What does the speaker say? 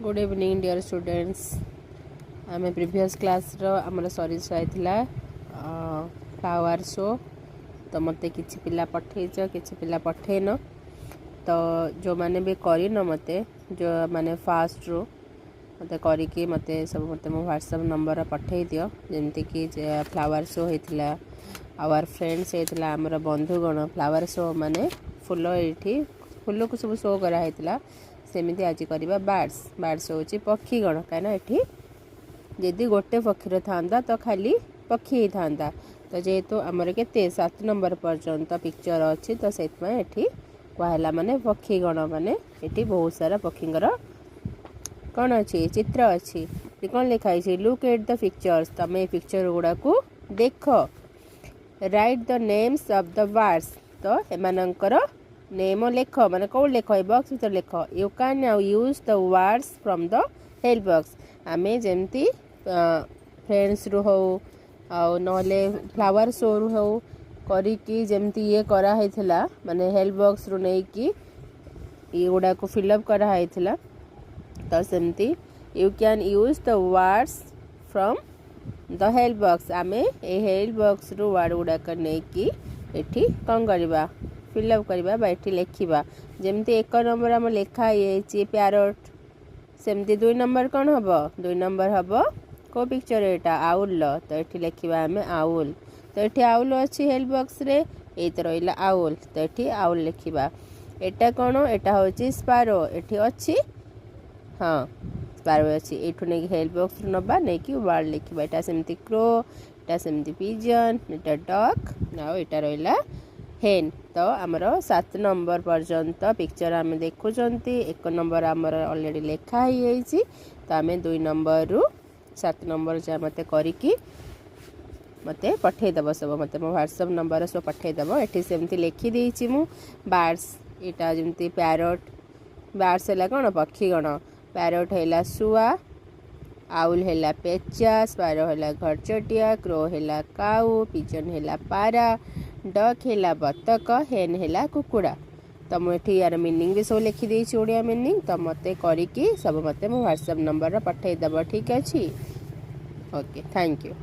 Good evening dear students. आम previous class आमर सरी जाइला फ्लावर शो। तो मत कि पिला पठेच कि पिला पठेन। तो जो मैंने भी करन मत जो मैंने फास्ट रू मत करके मत सब मत मो व्हाट्सएप नंबर पठे दियो। जमती कि फ्लावर शो होता आवर फ्रेंड्स होता आमर बंधुगण फ्लावर शो माने फुल ये फुल को सब शो कराइला। सेमती आज करवा बार्ड्स हूँ पक्षीगण कहीं जदि गोटे पक्षीर था तो खाली पक्षी ही था। तो जेहेतु आमर के 7 नंबर पर्यंत पिक्चर अच्छी तो से कहला माने पक्षीगण माने ये बहुत सारा पक्षीर कौन अच्छी चित्र अच्छी कौन लिखाई लुक एट द पिक्चर्स। तुम ये पिक्चर गुड़ा को देख right the names of the birds. तो एमानंकर नेम लेख माने कौन लेख बॉक्स भर लेख। You can now use the words from the help box. आमे जेमती फ्रेंड्स रु हो नले फ्लावर शो रु हो करी जेमती ये करा हैथिला माने हेल्प बॉक्स रु नै कि ये गुडा को फिलअप करा हैथिला। तो सेमती you can use the words from the help box. आमे ए हेल्प बॉक्स रु वर्ड गुडा कर नै कि एठी कौन करबा फिलअप करवा ये लिखा। जमती 1 नंबर आम लेखा ये प्यारट सेमती 2 नंबर कौन हम 2 नंबर हम को पिक्चर एटा आउल। तो ये लिखा आम आउल। तो ये आउल अच्छी हेल्प बॉक्स रे ये तो रहा आउल। तो ये आउल लिखा। एटा कौन एटा हूँ स्पारो ये अच्छी हाँ स्पारो अच्छी ये नहीं हेल्प बॉक्स नवा नहीं कि वर्ड लिखा। यहाँ सेमती क्रो यहाँ सेमती पिजन यहाँ डक आउ यहाँ रहा हेन। तो आमर 7 नंबर पर्यंत पिक्चर आम देखुं। 1 नंबर आमर ऑलरेडी लेखा ही। तो आम 2 नंबर रु 7 नंबर जा मत करी मत पठेदेव सब मत मो व्हाट्सएप नंबर सब पठेदेव। ये सेमती लिखिदी मु बार्ड्स यहाँ जमती प्यारट बार्ड्स है कौन पक्षीगण प्यारट है शुआ आउल है पेचा स्पारो है घरचटिया क्रो है काऊ पिजन है पारा डक है बतक हेन है कुकुड़ा। तो मुझे यार मीनिंग भी सब लिखिदी ओडिया मीनिंग। तो मत करी सब मत मो व्हाट्सएप नंबर पठेदेव। ठीक अच्छे ओके थैंक यू।